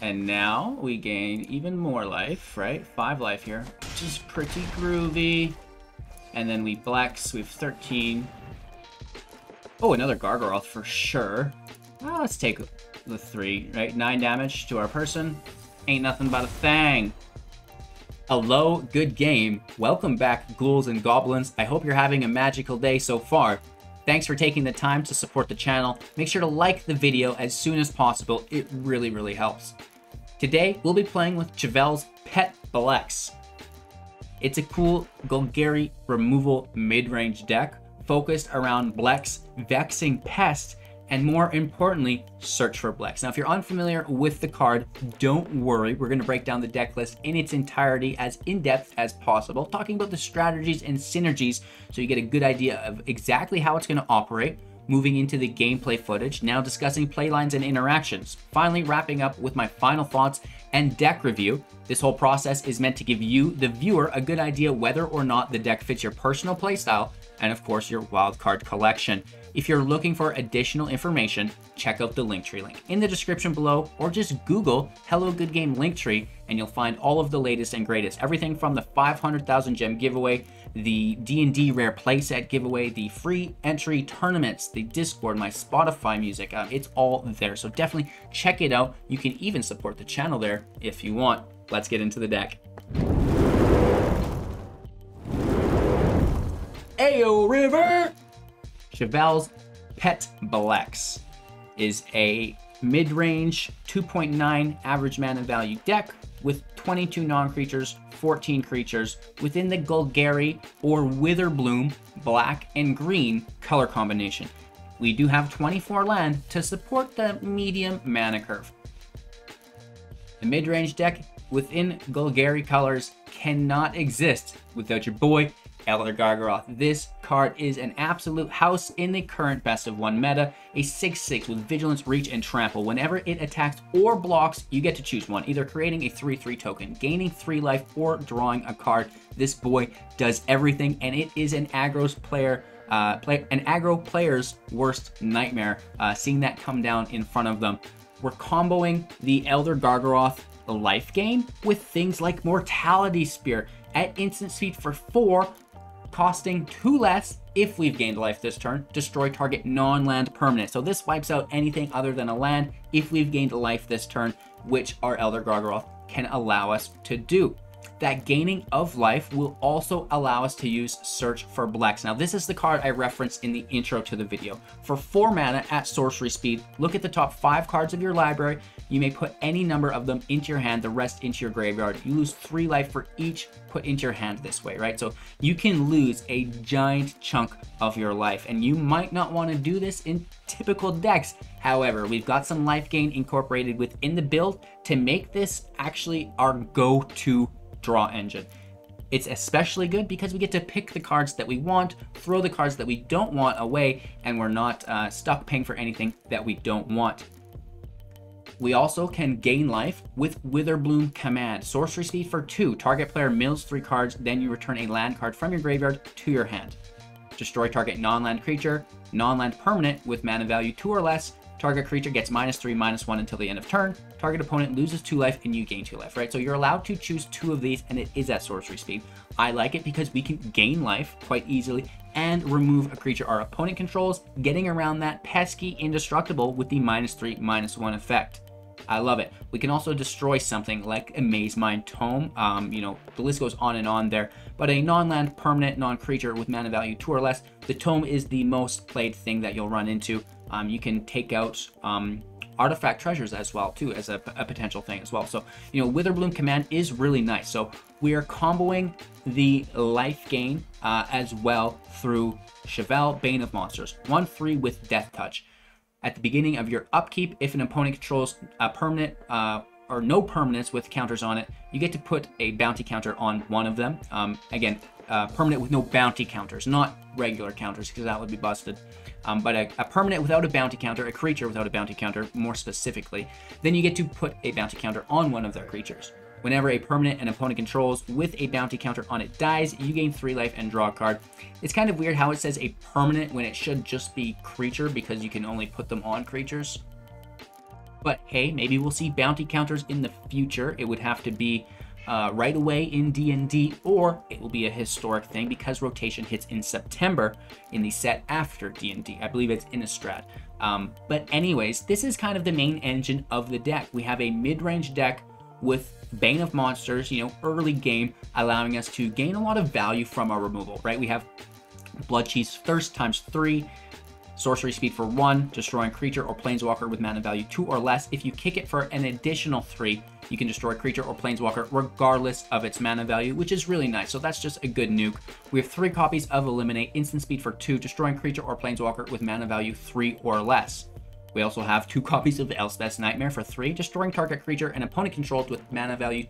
And now we gain even more life, right? 5 life here, which is pretty groovy. And then we Blex, we have 13. Oh, another Gargaroth for sure. Well, let's take the 3, right? 9 damage to our person. Ain't nothing but a thing. Hello, good game. Welcome back, ghouls and goblins. I hope you're having a magical day so far. Thanks for taking the time to support the channel. Make sure to like the video as soon as possible. It really helps. Today, we'll be playing with Chevill's pet Blex. It's a cool Golgari removal mid-range deck focused around Blex, Vexing Pest, and more importantly, search for Blex. Now, if you're unfamiliar with the card, don't worry. We're going to break down the deck list in its entirety as in-depth as possible, talking about the strategies and synergies so you get a good idea of exactly how it's going to operate, moving into the gameplay footage, now discussing playlines and interactions, finally wrapping up with my final thoughts and deck review. This whole process is meant to give you, the viewer, a good idea whether or not the deck fits your personal playstyle and, of course, your wildcard collection. If you're looking for additional information, check out the Linktree link in the description below, or just Google Hello Good Game Linktree and you'll find all of the latest and greatest. Everything from the 500,000 gem giveaway, the D&D rare playset giveaway, the free entry tournaments, the Discord, my Spotify music. It's all there, so definitely check it out. You can even support the channel there if you want. Let's get into the deck. Ayo River! Chevill's pet Blex is a mid-range 2.9 average mana value deck with 22 non-creatures, 14 creatures within the Golgari or Witherbloom black and green color combination. We do have 24 land to support the medium mana curve. The mid-range deck within Golgari colors cannot exist without your boy Elder Gargaroth. This card is an absolute house in the current best of 1 meta, a 6/6 with vigilance, reach, and trample. Whenever it attacks or blocks, you get to choose one, either creating a 3/3 token, gaining 3 life, or drawing a card. This boy does everything, and it is an aggro player's worst nightmare, seeing that come down in front of them. We're comboing the Elder Gargaroth life gain with things like Mortality Spear at instant speed for 4, costing 2 less if we've gained life this turn. Destroy target non-land permanent. So this wipes out anything other than a land if we've gained life this turn, which our Elder Gargaroth can allow us to do. That gaining of life will also allow us to use Search for Blex. Now, this is the card I referenced in the intro to the video. For 4 mana at sorcery speed, look at the top 5 cards of your library. You may put any number of them into your hand, the rest into your graveyard. You lose 3 life for each put into your hand this way, right? So you can lose a giant chunk of your life, and you might not want to do this in typical decks. However, we've got some life gain incorporated within the build to make this actually our go-to draw engine. It's especially good because we get to pick the cards that we want, throw the cards that we don't want away, and we're not stuck paying for anything that we don't want. We also can gain life with Witherbloom Command. Sorcery speed for 2. Target player mills 3 cards, then you return a land card from your graveyard to your hand. Destroy target non-land creature, non-land permanent with mana value 2 or less. Target creature gets -3/-1 until the end of turn. Target opponent loses 2 life and you gain 2 life, right? So you're allowed to choose 2 of these, and it is at sorcery speed. I like it because we can gain life quite easily and remove a creature our opponent controls, getting around that pesky indestructible with the -3/-1 effect. I love it. We can also destroy something like a Maze Mind Tome. You know, the list goes on and on there. But a non-land permanent, non-creature with mana value 2 or less, the Tome is the most played thing that you'll run into. You can take out artifact treasures as well, too, as a potential thing as well. So, you know, Witherbloom Command is really nice. So we are comboing the life gain as well through Chevill, Bane of Monsters. 1/3 with Death Touch. At the beginning of your upkeep, if an opponent controls a permanent or no permanents with counters on it, you get to put a bounty counter on one of them. Again, permanent with no bounty counters, not regular counters, because that would be busted. But a permanent without a bounty counter, a creature without a bounty counter, more specifically, then you get to put a bounty counter on one of their creatures. Whenever a permanent an opponent controls with a bounty counter on it dies, you gain 3 life and draw a card. It's kind of weird how it says a permanent when it should just be creature, because you can only put them on creatures. But hey, maybe we'll see bounty counters in the future. It would have to be right away in D&D, or it will be a historic thing because rotation hits in September in the set after D&D. I believe it's Innistrad. But anyways, this is kind of the main engine of the deck. We have a mid-range deck with Bane of Monsters, you know, early game, allowing us to gain a lot of value from our removal, right? We have Bloodchief's Thirst ×3, sorcery speed for 1, destroying creature or planeswalker with mana value 2 or less. If you kick it for an additional 3, you can destroy creature or planeswalker regardless of its mana value, which is really nice. So that's just a good nuke. We have 3 copies of Eliminate, instant speed for 2, destroying creature or planeswalker with mana value 3 or less. We also have 2 copies of Elspeth's Nightmare for 3, destroying target creature and opponent controlled with mana value,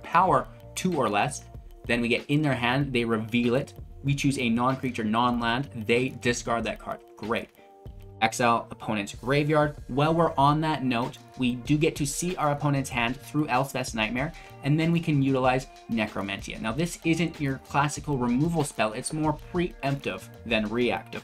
power 2 or less. Then we get in their hand, they reveal it. We choose a non-creature, non-land, they discard that card. Great. Exile opponent's graveyard. While we're on that note, we do get to see our opponent's hand through Elspeth's Nightmare, and then we can utilize Necromentia. Now, this isn't your classical removal spell, it's more preemptive than reactive.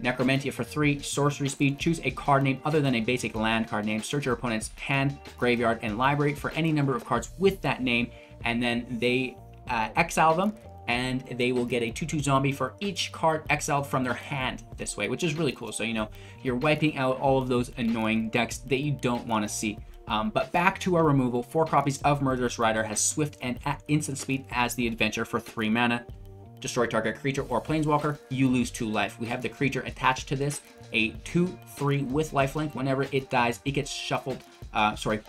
Necromentia for 3, sorcery speed, choose a card name other than a basic land card name, search your opponent's hand, graveyard, and library for any number of cards with that name, and then they exile them, and they will get a 2/2 zombie for each card exiled from their hand this way, which is really cool. So, you know, you're wiping out all of those annoying decks that you don't want to see. But back to our removal, 4 copies of Murderous Rider has Swift and at instant speed as the adventure for 3 mana. Destroy target creature or planeswalker, you lose 2 life. We have the creature attached to this, a 2/3 with lifelink. Whenever it dies, it gets shuffled,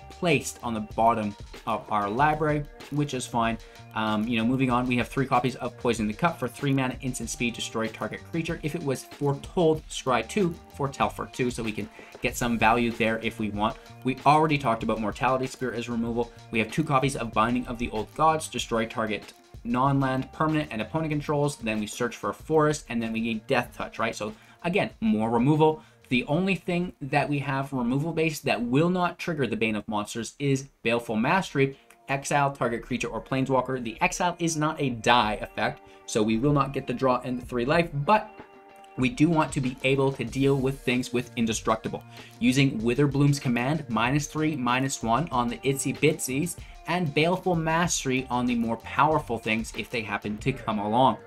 placed on the bottom of our library, which is fine. You know, moving on, we have 3 copies of Poison the Cup for 3 mana, instant speed, destroy target creature. If it was foretold, scry 2, foretell for 2, so we can get some value there if we want. We already talked about Mortality Spear as removal. We have 2 copies of Binding of the Old Gods, destroy target non-land permanent and opponent controls. Then we search for a forest, and then we get Death Touch, right? So again, more removal. The only thing that we have removal based that will not trigger the Bane of Monsters is Baleful Mastery. Exile target creature or planeswalker. The exile is not a die effect, so we will not get the draw and the 3 life, but we do want to be able to deal with things with Indestructible. Using Witherbloom's Command, -3/-1 on the itsy bitsies, and Baleful Mastery on the more powerful things if they happen to come along.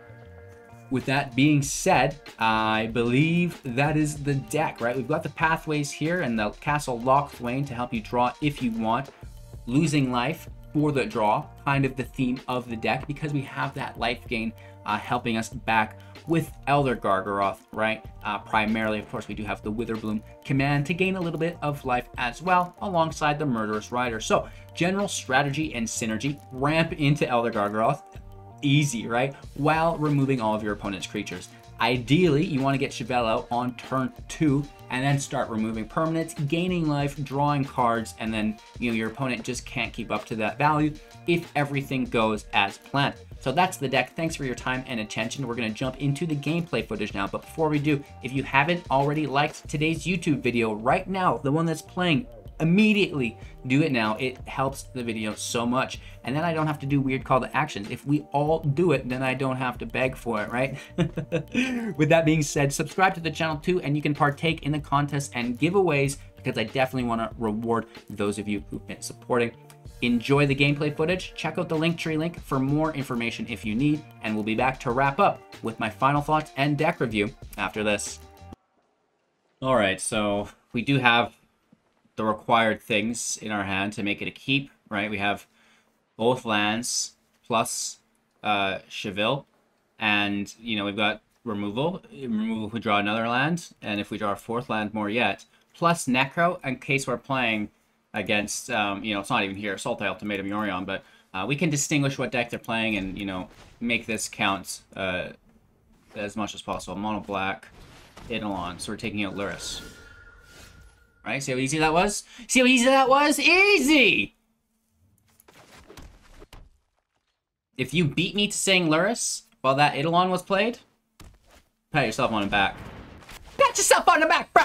With that being said, I believe that is the deck, right? We've got the pathways here and the Castle Locthwain to help you draw if you want. Losing life for the draw, kind of the theme of the deck, because we have that life gain helping us back with Elder Gargaroth, right? Primarily, of course, we do have the Witherbloom Command to gain a little bit of life as well, alongside the Murderous Rider. So, general strategy and synergy, ramp into Elder Gargaroth, easy, right? While removing all of your opponent's creatures. Ideally, you want to get Chevill out on turn 2 and then start removing permanents, gaining life, drawing cards, and then, you know, your opponent just can't keep up to that value if everything goes as planned. So that's the deck. Thanks for your time and attention. We're going to jump into the gameplay footage now. But before we do, if you haven't already liked today's YouTube video right now, the one that's playing, immediately do it now. It helps the video so much, and then I don't have to do weird call to actions. If we all do it, then I don't have to beg for it, right? With that being said, subscribe to the channel too, and you can partake in the contests and giveaways, because I definitely want to reward those of you who've been supporting. Enjoy the gameplay footage. Check out the Linktree link for more information if you need, and we'll be back to wrap up with my final thoughts and deck review after this. All right, so we do have the required things in our hand to make it a keep, right? We have both lands plus Chevill, and, you know, we've got removal. Removal if we draw another land, and if we draw a 4th land, more yet, plus Necro in case we're playing against, you know, it's not even here, Sultai Ultimatum Yorion, but we can distinguish what deck they're playing and, you know, make this count as much as possible. Mono black, Eidolon, so we're taking out Lurrus. Right, see how easy that was? See how easy that was? Easy! If you beat me to saying Lurrus while that Eidolon was played, pat yourself on the back. Pat yourself on the back, bro!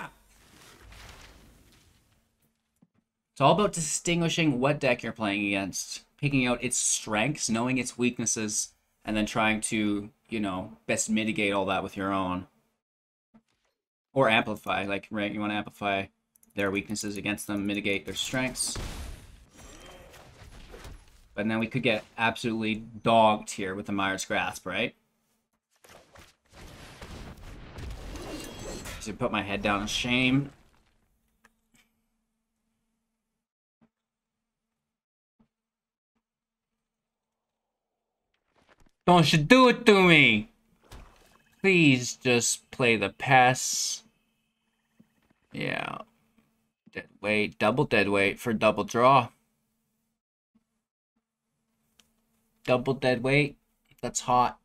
It's all about distinguishing what deck you're playing against, picking out its strengths, knowing its weaknesses, and then trying to, you know, best mitigate all that with your own. Or amplify, like, right, you want to amplify their weaknesses against them, mitigate their strengths. But then we could get absolutely dogged here with the Mire's Grasp, right? So put my head down in shame. Don't you do it to me! Please just play the pass. Yeah. Dead weight, double dead weight for double draw. Double dead weight. That's hot.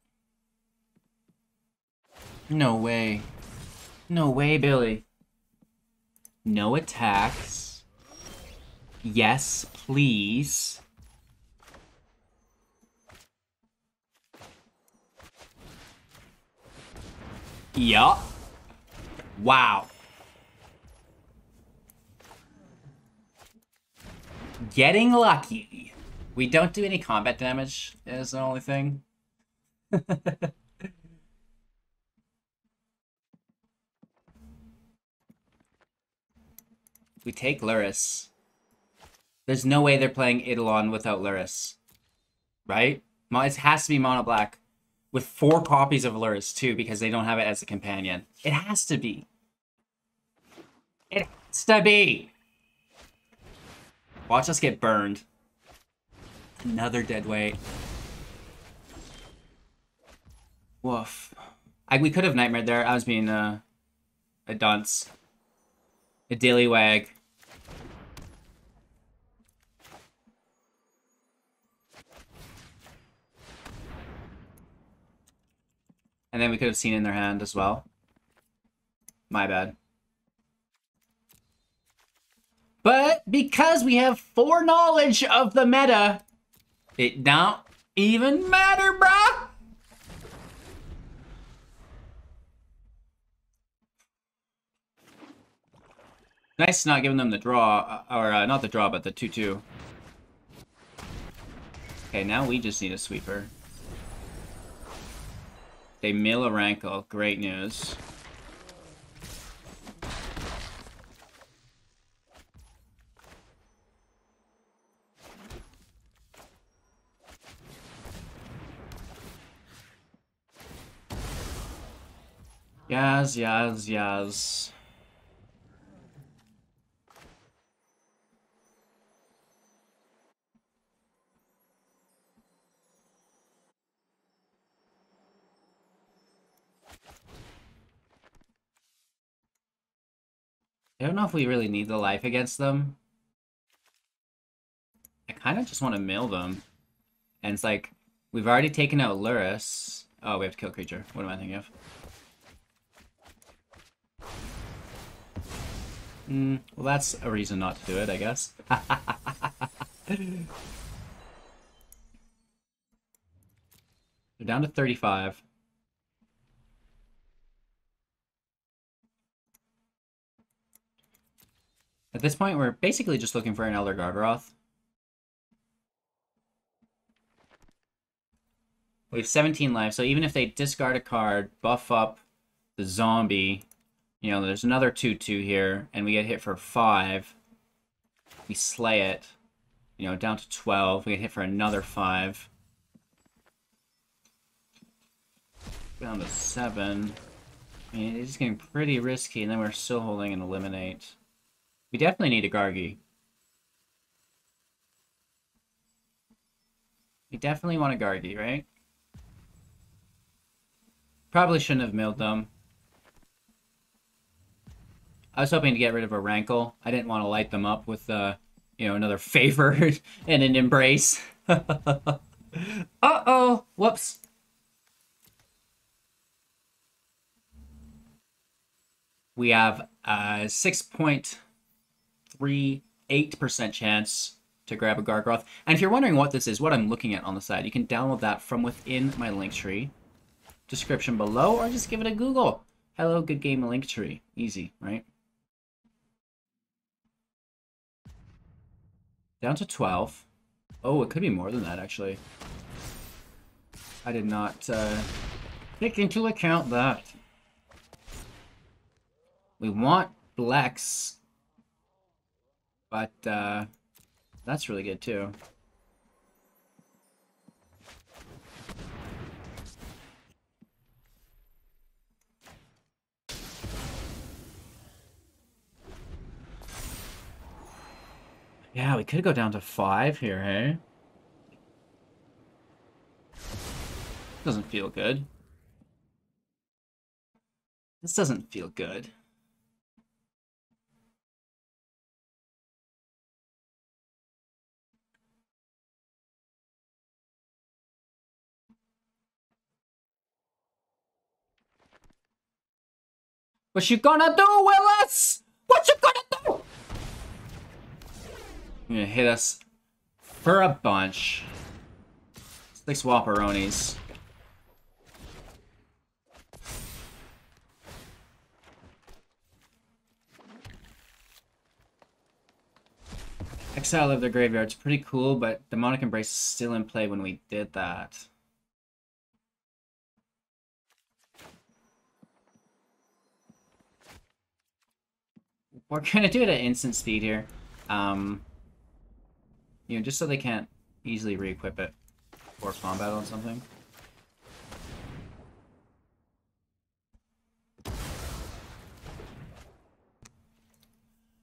No way. No way, Billy. No attacks. Yes, please. Yup. Wow. Getting lucky. We don't do any combat damage is the only thing. We take Lurrus. There's no way they're playing Eidolon without Lurrus. Right? It has to be mono black. With 4 copies of Lurrus, too, because they don't have it as a companion. It has to be. It has to be! Watch us get burned. Another dead weight. Woof. We could have nightmared there. I was being a dunce. A dillywag. And then we could have seen in their hand as well. My bad. But because we have foreknowledge of the meta, it don't even matter, bruh! Nice not giving them the draw, or not the draw, but the 2-2. Okay, now we just need a sweeper. They mill a rankle. Great news. Yaz, yaz, yaz. I don't know if we really need the life against them. I kind of just want to mill them. And it's like, we've already taken out Lurrus. Oh, we have to kill creature. What am I thinking of? Well, that's a reason not to do it, I guess. They're down to 35. At this point, we're basically just looking for an Elder Gargaroth. We have 17 life, so even if they discard a card, buff up the zombie, you know, there's another 2-2 here, and we get hit for 5. We slay it, you know, down to 12. We get hit for another 5. Down to 7. I mean, it's getting pretty risky, and then we're still holding an eliminate. We definitely need a Gargi. We definitely want a Gargi, right? Probably shouldn't have milled them. I was hoping to get rid of a Rankle. I didn't want to light them up with, you know, another Favor and an Embrace. Uh-oh! Whoops. We have a 6.38% chance to grab a Gargaroth. And if you're wondering what this is, what I'm looking at on the side, you can download that from within my Linktree. Description below, or just give it a Google. Hello, good game Linktree. Easy, right? Down to 12. Oh, it could be more than that, actually. I did not take into account that. We want Blex But that's really good too. Yeah, we could go down to 5 here, hey? Doesn't feel good. This doesn't feel good. What you gonna do, Willis? What you gonna do? You're gonna hit us for a bunch. 6 Whopperonis. Exile of their graveyard's pretty cool, but Demonic Embrace is still in play when we did that. We're gonna do it at instant speed here. You know, just so they can't easily re-equip it for combat on something.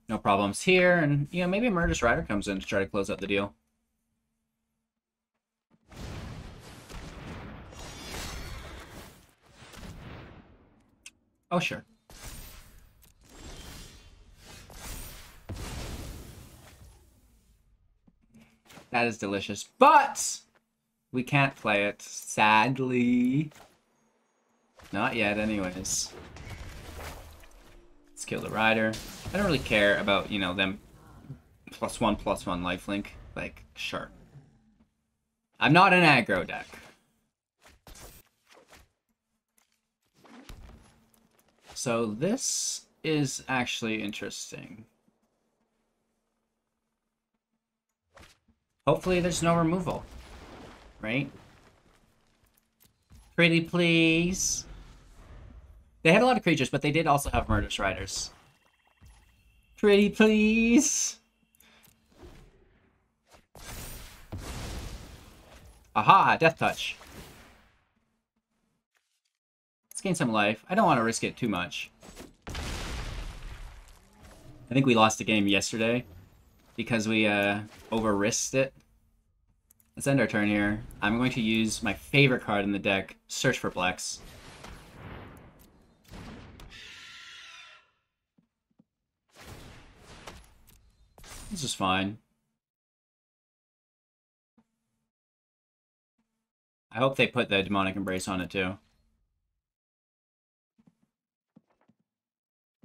No problems here, and, you know, maybe a Murderous Rider comes in to try to close out the deal. Oh, sure. That is delicious, but we can't play it, sadly. Not yet, anyways. Let's kill the Rider. I don't really care about, you know, them +1/+1 lifelink. Like, sure. I'm not an aggro deck. So this is actually interesting. Hopefully there's no removal, right? Pretty please. They had a lot of creatures, but they did also have Murderous Riders. Pretty please. Aha, Death Touch. Let's gain some life. I don't want to risk it too much. I think we lost a game yesterday because we over-risked it. Let's end our turn here. I'm going to use my favorite card in the deck, Search for Blex. This is fine. I hope they put the Demonic Embrace on it too.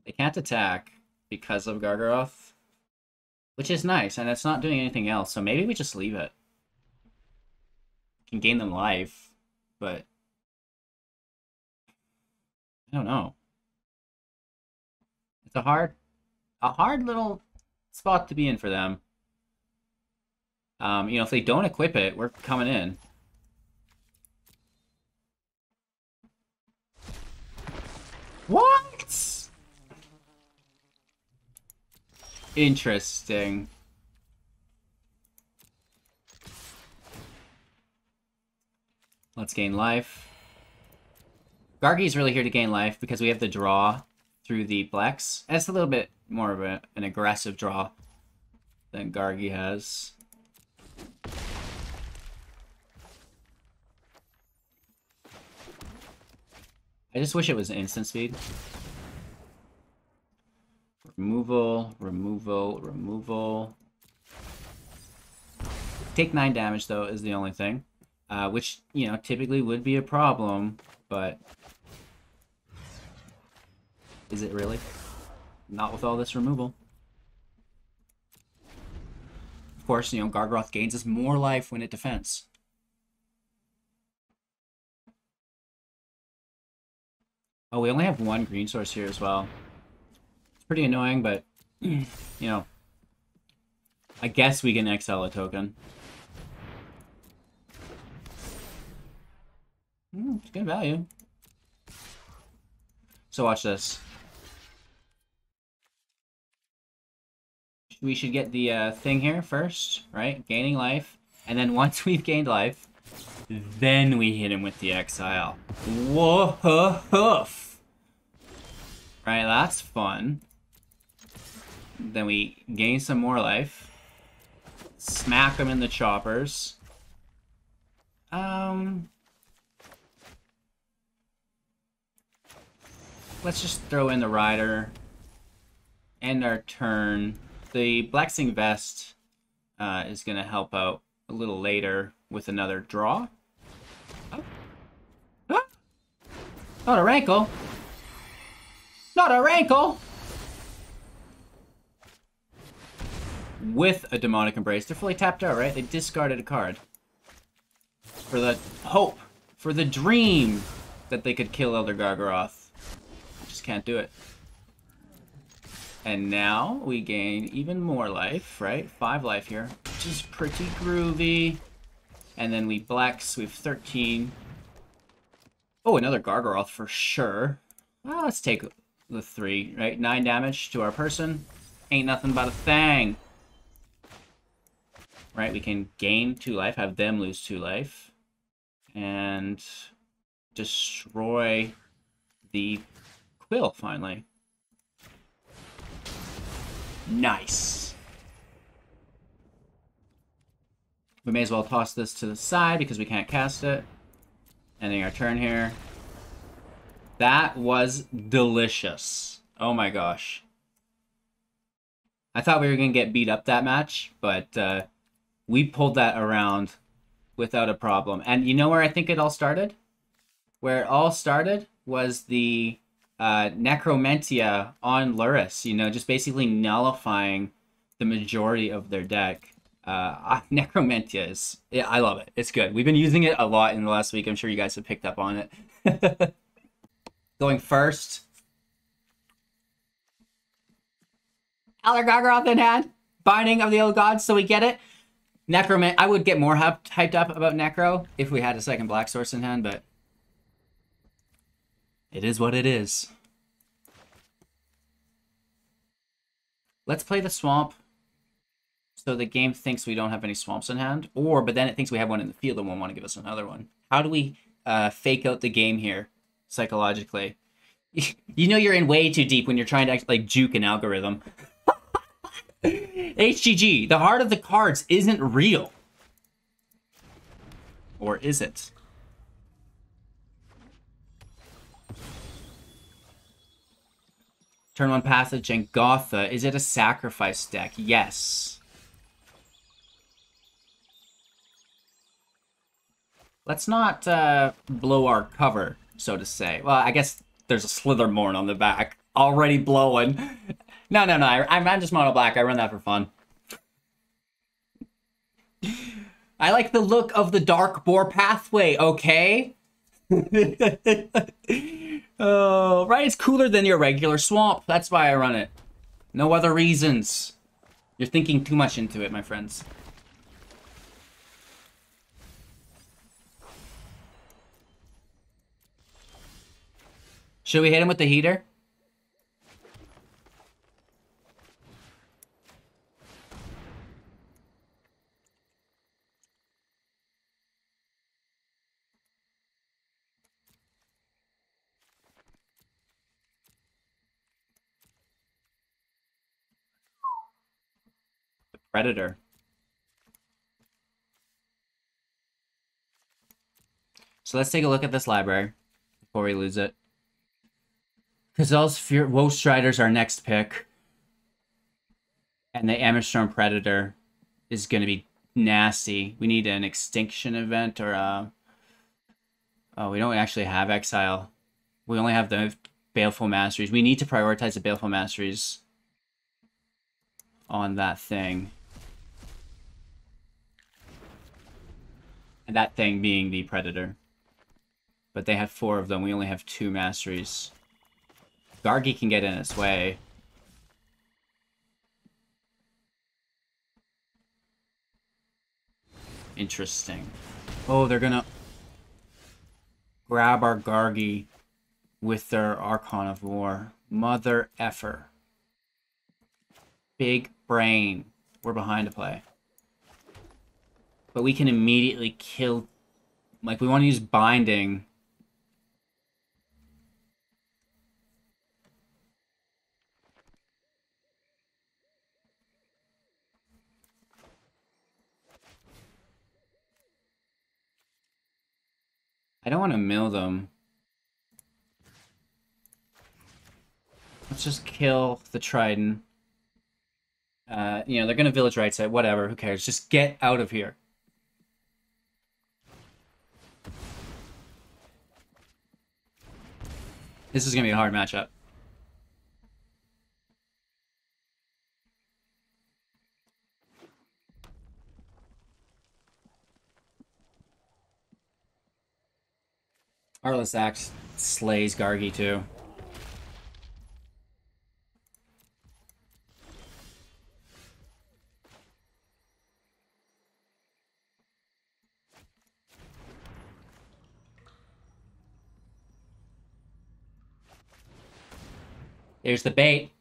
They can't attack because of Gargaroth, which is nice, and it's not doing anything else, so maybe we just leave it. Can gain them life, but I don't know. It's a hard little spot to be in for them. You know, if they don't equip it, we're coming in. What? Interesting. Let's gain life. Gargi's really here to gain life because we have the draw through the Blex. That's a little bit more of an aggressive draw than Gargi has. I just wish it was instant speed. Removal, removal, removal. Take 9 damage, though, is the only thing. Which, you know, typically would be a problem, but... Is it really? Not with all this removal. Of course, you know, Gargaroth gains us more life when it defends. Oh, we only have 1 green source here as well. It's pretty annoying, but, you know, I guess we can exile a token. It's good value. So watch this. we should get the thing here first, right? Gaining life. And then once we've gained life, then we hit him with the exile. Woof! Right, that's fun. Then we gain some more life. Smack him in the choppers. Let's just throw in the Rider. End our turn. The Blexing Vest is going to help out a little later with another draw. Oh. Ah. Not a rankle. Not a rankle. With a Demonic Embrace. They're fully tapped out, right? They discarded a card. For the hope, for the dream that they could kill Elder Gargaroth. Just can't do it. And now we gain even more life, right? 5 life here, which is pretty groovy. And then we Blex, we have 13. Oh, another Gargaroth for sure. Well, let's take the 3, right? 9 damage to our person. Ain't nothing but a thing. Right, we can gain 2 life, have them lose 2 life. And destroy the Quill, finally. Nice. We may as well toss this to the side because we can't cast it. Ending our turn here. That was delicious. Oh my gosh. I thought we were going to get beat up that match, but we pulled that around without a problem. And you know where I think it all started? Where it all started was the Necromentia on Luris, you know, just basically nullifying the majority of their deck. Necromentia is, yeah, I love it. It's good. We've been using it a lot in the last week. I'm sure you guys have picked up on it. Going first. Elder Gargaroth in hand. Binding of the Old Gods, so we get it. I would get more hyped up about Necro if we had a second Black Source in hand, but it is what it is. Let's play the Swamp so the game thinks we don't have any swamps in hand, but then it thinks we have one in the field and won't want to give us another one. How do we fake out the game here psychologically? You know you're in way too deep when you're trying to actually like juke an algorithm. HGG, the heart of the cards isn't real. Or is it? Turn 1 Passage and Gotha. Is it a sacrifice deck? Yes. Let's not blow our cover, so to say. Well, I guess there's a Slithermorn on the back. Already blowing. No. I'm just mono black. I run that for fun. I like the look of the Darkbore Pathway, okay? Oh, right, it's cooler than your regular swamp. That's why I run it. No other reasons. You're thinking too much into it, my friends. Should we hit him with the heater? Predator. So let's take a look at this library before we lose it. Cazel's Ghost Rider's our next pick. And the Ammerstorm Predator is going to be nasty. We need an Extinction event or a... Oh, we don't actually have Exile. We only have the Baleful Masteries. We need to prioritize the Baleful Masteries on that thing. And that thing being the Predator. But they have 4 of them. We only have 2 Masteries. Gargi can get in its way. Interesting. Oh, they're gonna grab our Gargi with their Archon of War. Mother effer. Big brain. We're behind to play. But we can immediately kill... Like, we want to use Binding. I don't want to mill them. Let's just kill the Trident. You know, they're gonna Village Right side, whatever, who cares? Just get out of here. This is gonna be a hard matchup. Heartless Axe slays Gargi too. There's the bait.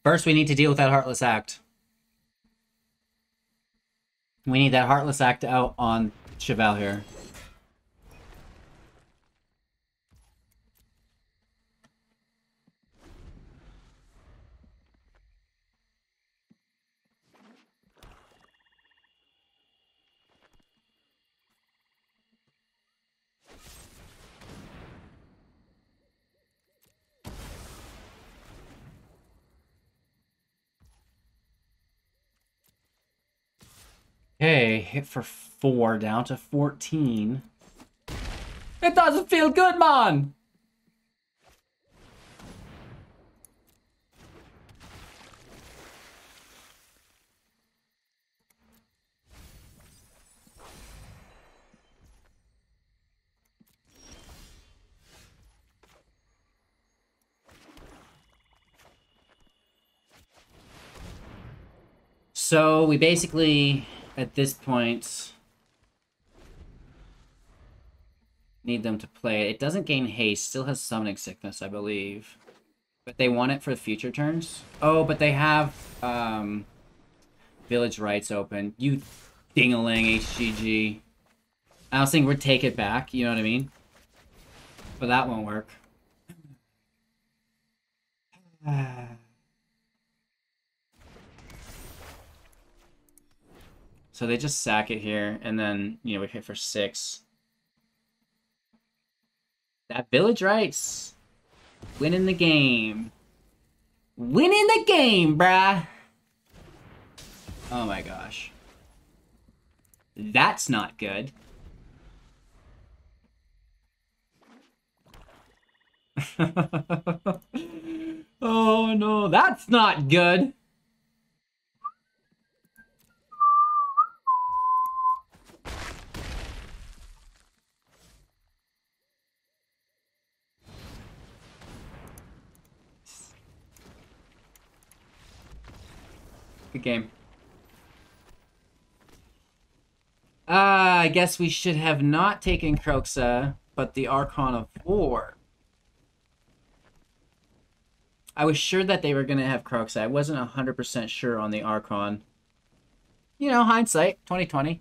First, we need to deal with that Heartless Act. We need that Heartless Act out on Chevill here. Okay, hit for 4, down to 14. It doesn't feel good, man! So we basically... At this point, need them to play it. It doesn't gain haste. Still has summoning sickness, I believe. But they want it for future turns. Oh, but they have Village Rights open. You ding-a-ling, HGG. I was thinking we'd take it back, you know what I mean? But that won't work. So they just sack it here, and then, you know, we hit for 6. That Village Rights. Winning the game. Winning the game, bruh. Oh my gosh. That's not good. Oh no, that's not good. Good game. I guess we should have not taken Kroxa, but the Archon of War. I was sure that they were going to have Kroxa. I wasn't 100% sure on the Archon. You know, hindsight, 2020.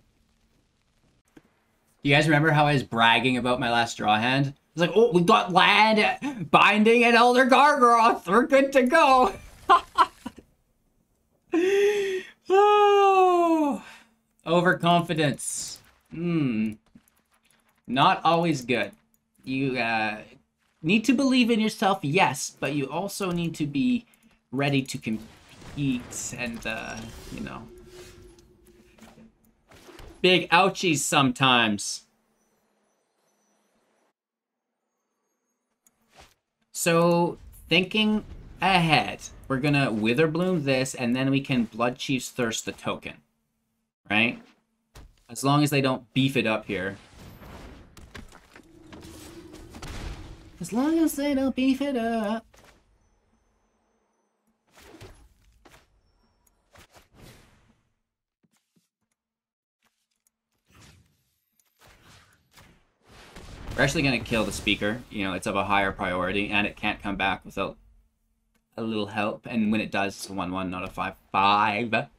You guys remember how I was bragging about my last draw hand? I was like, oh, we got land, Binding, and Elder Gargaroth. We're good to go. Oh, overconfidence. Not always good. You need to believe in yourself, yes, but you also need to be ready to compete and, you know, big ouchies sometimes. So, thinking ahead, we're gonna Witherbloom this, and then we can Bloodchief's Thirst the token. Right? As long as they don't beef it up here. As long as they don't beef it up. We're actually gonna kill the speaker. You know, it's of a higher priority, and it can't come back without a little help. And when it does, it's a 1/1, not a 5/5.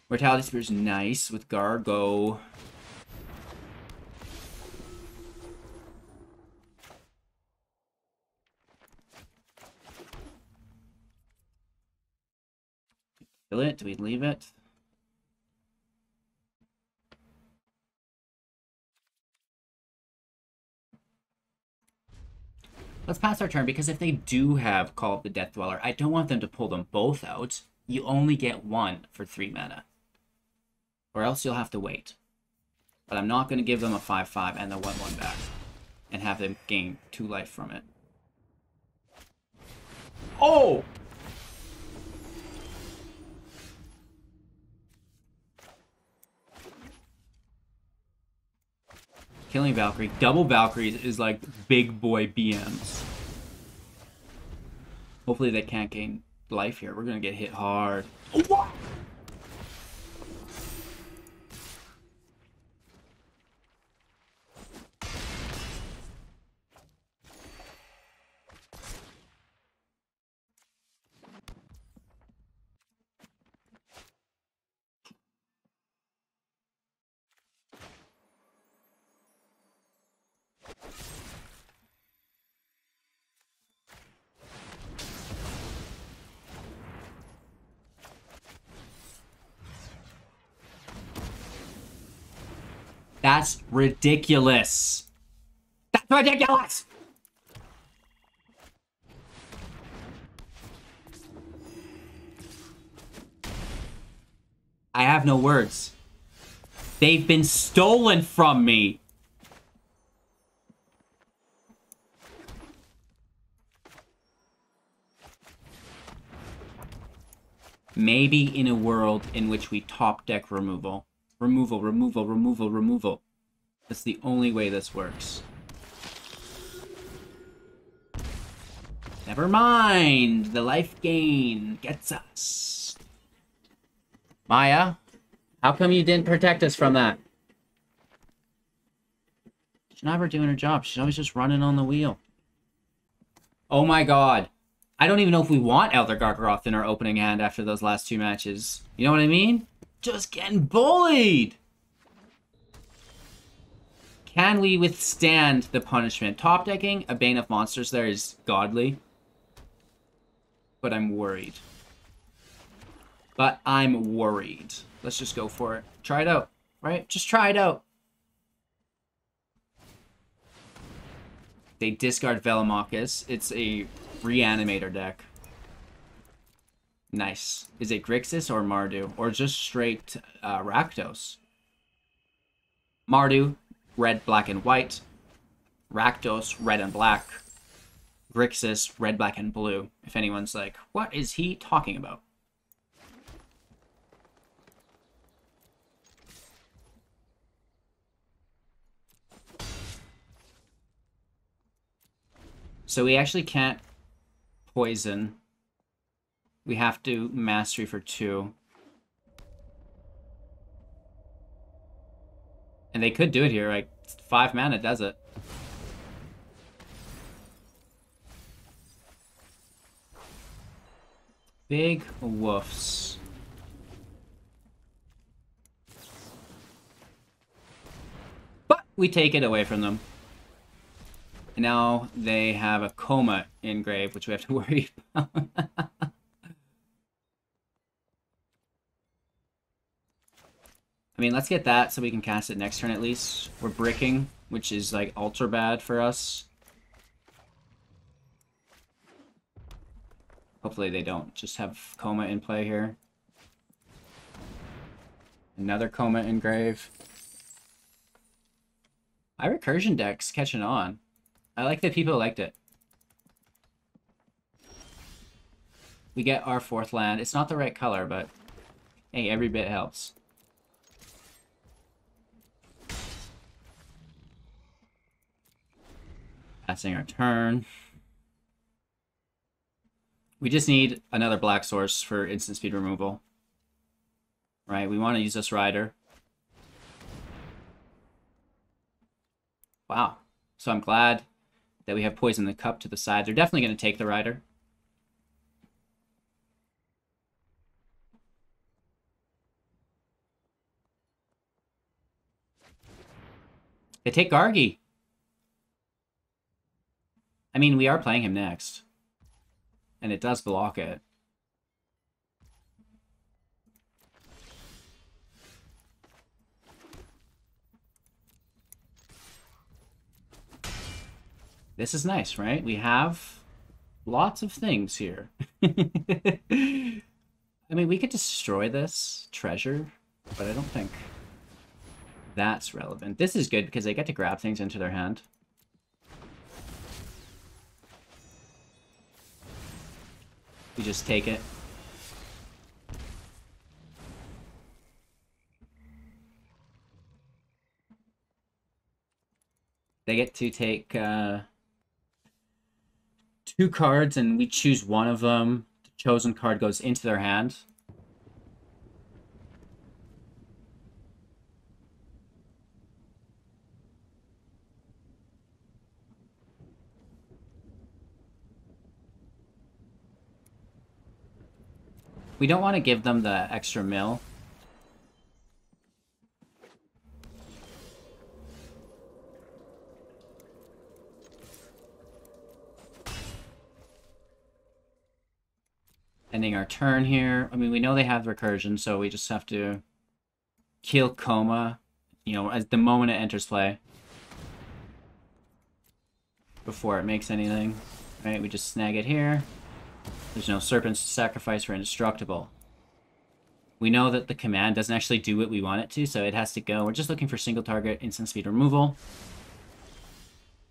Mortality Spear is nice with Gargo. Kill it? Do we leave it? Let's pass our turn, because if they do have Call of the Death Dweller, I don't want them to pull them both out. You only get one for 3 mana. Or else you'll have to wait. But I'm not going to give them a 5/5 and the 1/1 back. And have them gain 2 life from it. Oh! Killing Valkyrie. Double Valkyries is like big boy BMs. Hopefully they can't gain life here. We're going to get hit hard. Oh, what? That's ridiculous. That's ridiculous. I have no words. They've been stolen from me. Maybe in a world in which we top deck removal. Removal. That's the only way this works. Never mind. The life gain gets us. Maya, how come you didn't protect us from that? She's never doing her job. She's always just running on the wheel. Oh my god. I don't even know if we want Elder Gargaroth in our opening hand after those last 2 matches. You know what I mean? Just getting bullied! Can we withstand the punishment? Top decking a Bane of Monsters there is godly. But I'm worried. Let's just go for it. Try it out, right? Just try it out. They discard Velomachus. It's a Reanimator deck. Nice. Is it Grixis or Mardu? Or just straight Rakdos? Mardu, red, black, and white. Rakdos, red and black. Grixis, red, black, and blue. If anyone's like, what is he talking about? So we actually can't poison. We have to mastery for 2. And they could do it here, like 5 mana does it. Big woofs. But we take it away from them. And now they have a Coma in grave, which we have to worry about. I mean, let's get that so we can cast it next turn at least. We're bricking, which is like ultra bad for us. Hopefully they don't just have Coma in play here. Another Coma in grave. My recursion deck's catching on. I like that people liked it. We get our 4th land. It's not the right color, but hey, every bit helps. Passing our turn. We just need another black source for instant speed removal. Right, we want to use this Rider. Wow. So I'm glad that we have Poison the Cup to the side. They're definitely going to take the Rider. They take Gargi. I mean, we are playing him next. And it does block it. This is nice, right? We have lots of things here. I mean, we could destroy this treasure, but I don't think that's relevant. This is good because they get to grab things into their hand. We just take it. They get to take 2 cards, and we choose one of them. The chosen card goes into their hand. We don't want to give them the extra mill. Ending our turn here. I mean, we know they have recursion, so we just have to kill Coma, you know, as the moment it enters play. Before it makes anything. Right, we just snag it here. There's no serpents to sacrifice for indestructible. We know that the command doesn't actually do what we want it to, so it has to go. We're just looking for single target instant speed removal.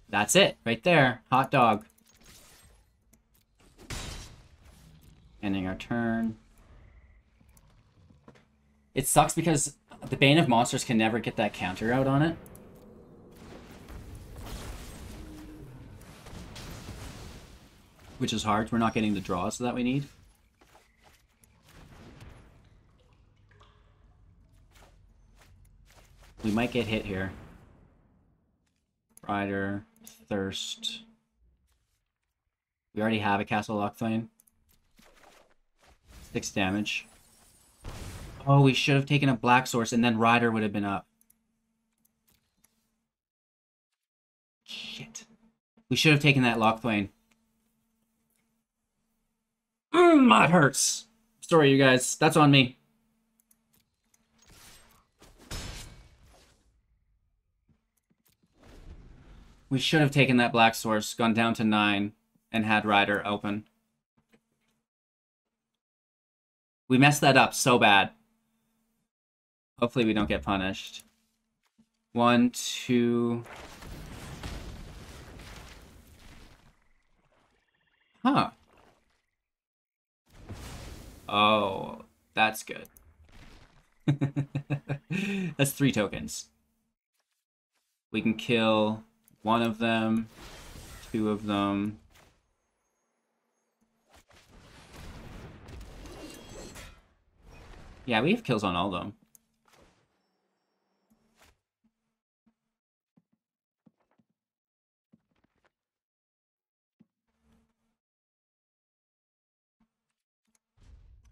That's it, right there. Hot dog. Ending our turn. It sucks because the Bane of Monsters can never get that counter out on it. Which is hard. We're not getting the draws that we need. We might get hit here. Rider, Thirst. We already have a Castle Locthwain. 6 damage. Oh, we should have taken a Black Source and then Rider would have been up. Shit. We should have taken that Locthwain. That hurts. Sorry, you guys. That's on me. We should have taken that Black Source, gone down to 9, and had Rider open. We messed that up so bad. Hopefully we don't get punished. 1, 2... Huh. Oh, that's good. That's 3 tokens. We can kill 1 of them, 2 of them. Yeah, we have kills on all of them.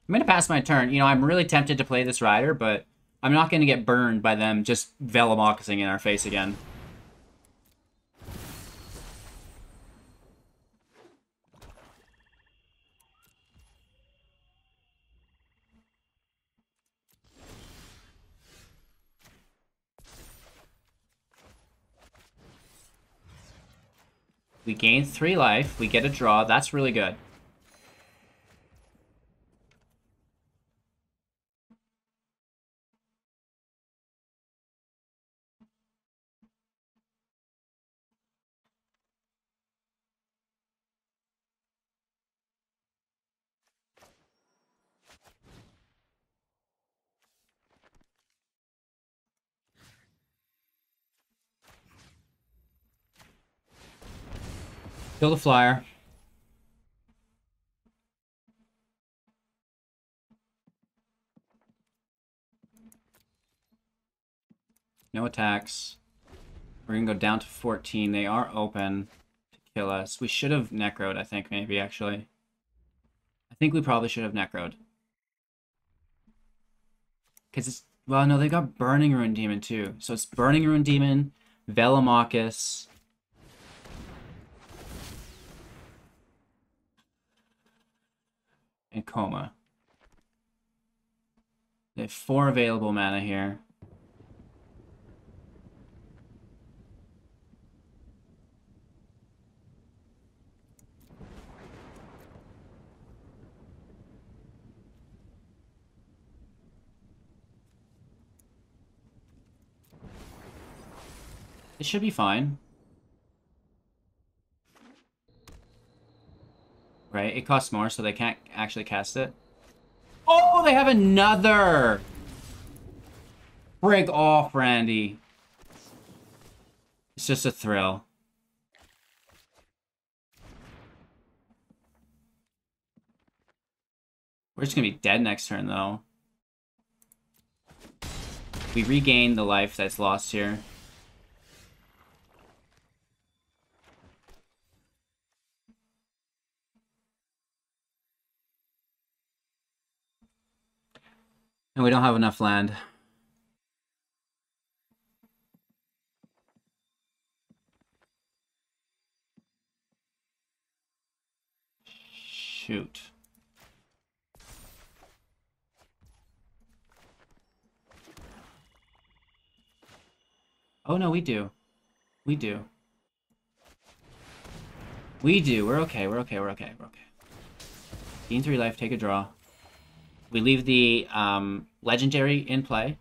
I'm going to pass my turn. You know, I'm really tempted to play this Rider, but I'm not going to get burned by them just Velomoccusing in our face again. We gain 3 life. We get a draw. That's really good. Kill the flyer. No attacks. We're gonna go down to 14. They are open to kill us. We should have necroed, I think, maybe, actually. I think we probably should have necroed. Because it's... Well, no, they got Burning Ruin Demon, too. So it's Burning Ruin Demon, Velomachus. And Coma. They have 4 available mana here. It should be fine. Right? It costs more, so they can't actually cast it. Oh, they have another! Frig off, Randy. It's just a thrill. We're just gonna be dead next turn, though. We regain the life that's lost here. And we don't have enough land. Shoot. Oh no, we do. We do. We do. We're okay. We're okay. We're okay. We're okay. Gain 3 life, take a draw. We leave the legendary in play.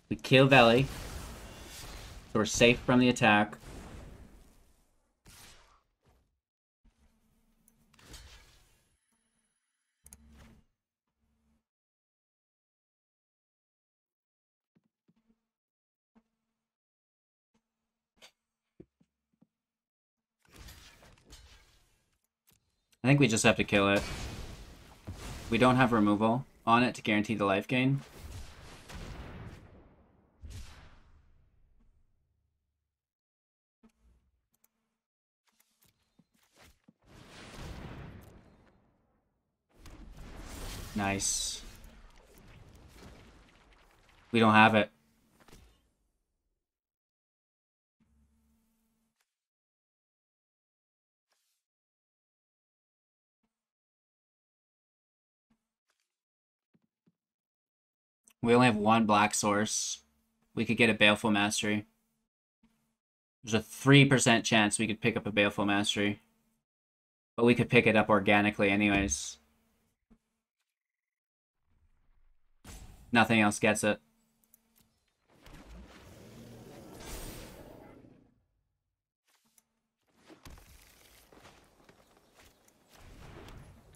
We kill Veli. So we're safe from the attack. I think we just have to kill it. We don't have removal on it to guarantee the life gain. Nice. We don't have it. We only have 1 black source. We could get a Baleful Mastery. There's a 3% chance we could pick up a Baleful Mastery. But we could pick it up organically anyways. Nothing else gets it.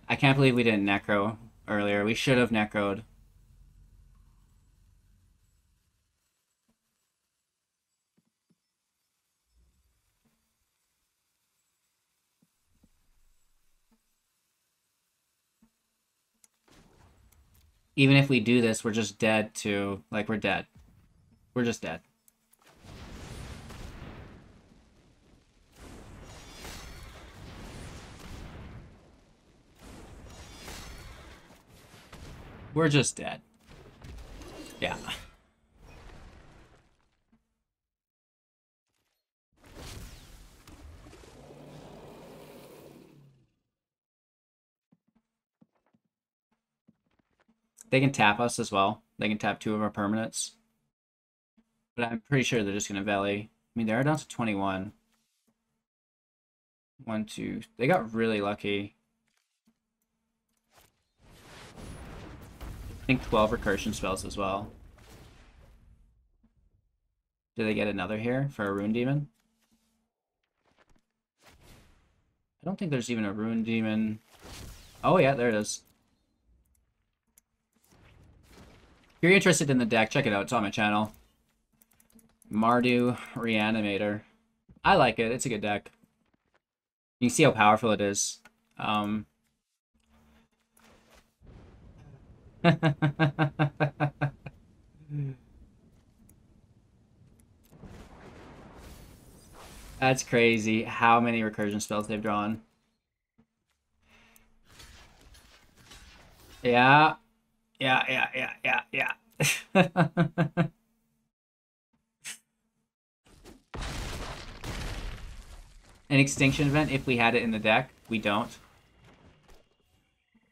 I can't believe we didn't necro earlier. We should have necroed. Even if we do this, we're just dead too. Like, we're dead. We're just dead. We're just dead. Yeah. They can tap us as well. They can tap 2 of our permanents. But I'm pretty sure they're just going to Veli. I mean, they're down to 21. 1, 2. They got really lucky. I think 12 recursion spells as well. Do they get another here for a Rune Demon? I don't think there's even a Rune Demon. Oh yeah, there it is. If you're interested in the deck, check it out. It's on my channel. Mardu Reanimator. I like it. It's a good deck. You can see how powerful it is. That's crazy how many recursion spells they've drawn. Yeah. Yeah. An extinction event, if we had it in the deck, we don't.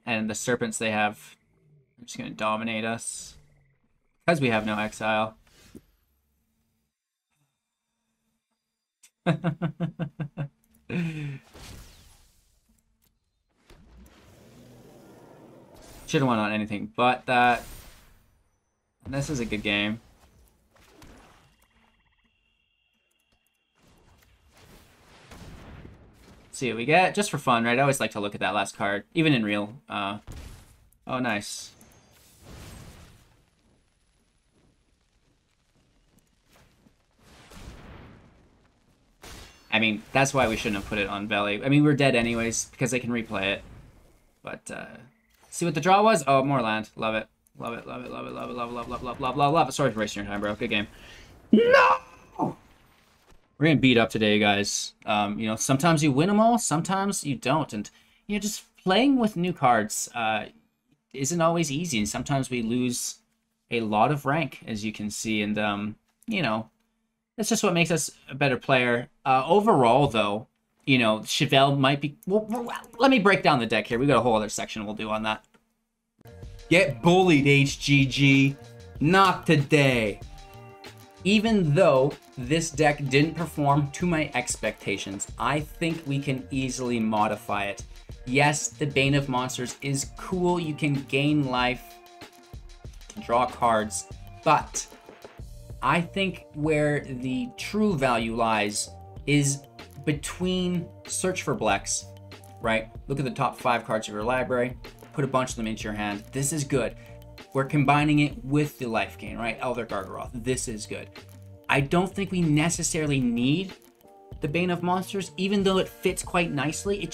And the serpents they have are just going to dominate us. Because we have no exile. Should have won on anything but that. And this is a good game. See what we get, just for fun, right? I always like to look at that last card, even in real. Oh, nice. I mean, that's why we shouldn't have put it on Valley. I mean, we're dead anyways, because they can replay it. But, see what the draw was? Oh, more land. Love it. Love it, love it, love it, love it, love it, love it, love it, love it, love it. Sorry for wasting your time, bro. Good game. No! We're getting beat up today, guys. You know, sometimes you win them all, sometimes you don't. And, you know, just playing with new cards isn't always easy. And sometimes we lose a lot of rank, as you can see. And, you know, that's just what makes us a better player. Overall, though, you know, Chevill might be... Well, let me break down the deck here. We got a whole other section we'll do on that. Get bullied, HGG. Not today. Even though this deck didn't perform to my expectations, I think we can easily modify it. Yes, the Bane of Monsters is cool. You can gain life, you can draw cards, but I think where the true value lies is between Search for Blex, right? Look at the top 5 cards of your library, put a bunch of them into your hand. This is good. We're combining it with the life gain, right? Elder Gargaroth, this is good. I don't think we necessarily need the Bane of Monsters, even though it fits quite nicely.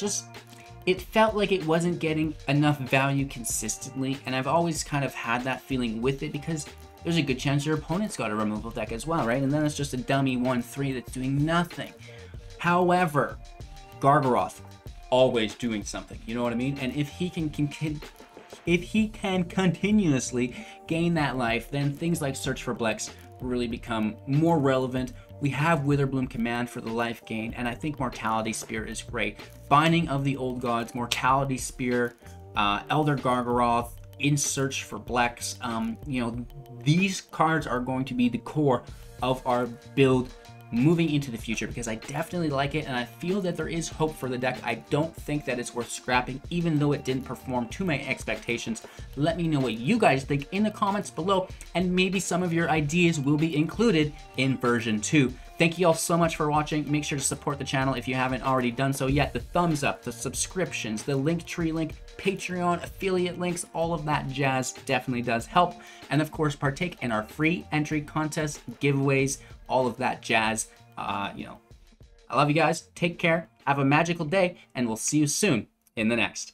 It felt like it wasn't getting enough value consistently, and I've always kind of had that feeling with it because there's a good chance your opponent's got a removal deck as well, right? And then it's just a dummy 1/3 that's doing nothing. However, Gargaroth, always doing something, you know what I mean? And if he can continuously gain that life, then things like Search for Blex really become more relevant. We have Witherbloom Command for the life gain, and I think Mortality Spear is great. Binding of the Old Gods, Mortality Spear, Elder Gargaroth, in Search for Blex. You know, these cards are going to be the core of our build moving into the future because I definitely like it and I feel that there is hope for the deck. I don't think that it's worth scrapping even though it didn't perform to my expectations. Let me know what you guys think in the comments below and maybe some of your ideas will be included in version 2. Thank you all so much for watching. Make sure to support the channel if you haven't already done so yet. The thumbs up, the subscriptions, the Linktree link, Patreon, affiliate links, all of that jazz definitely does help. And of course, partake in our free entry contests, giveaways, all of that jazz. You know, I love you guys. Take care. Have a magical day, and we'll see you soon in the next.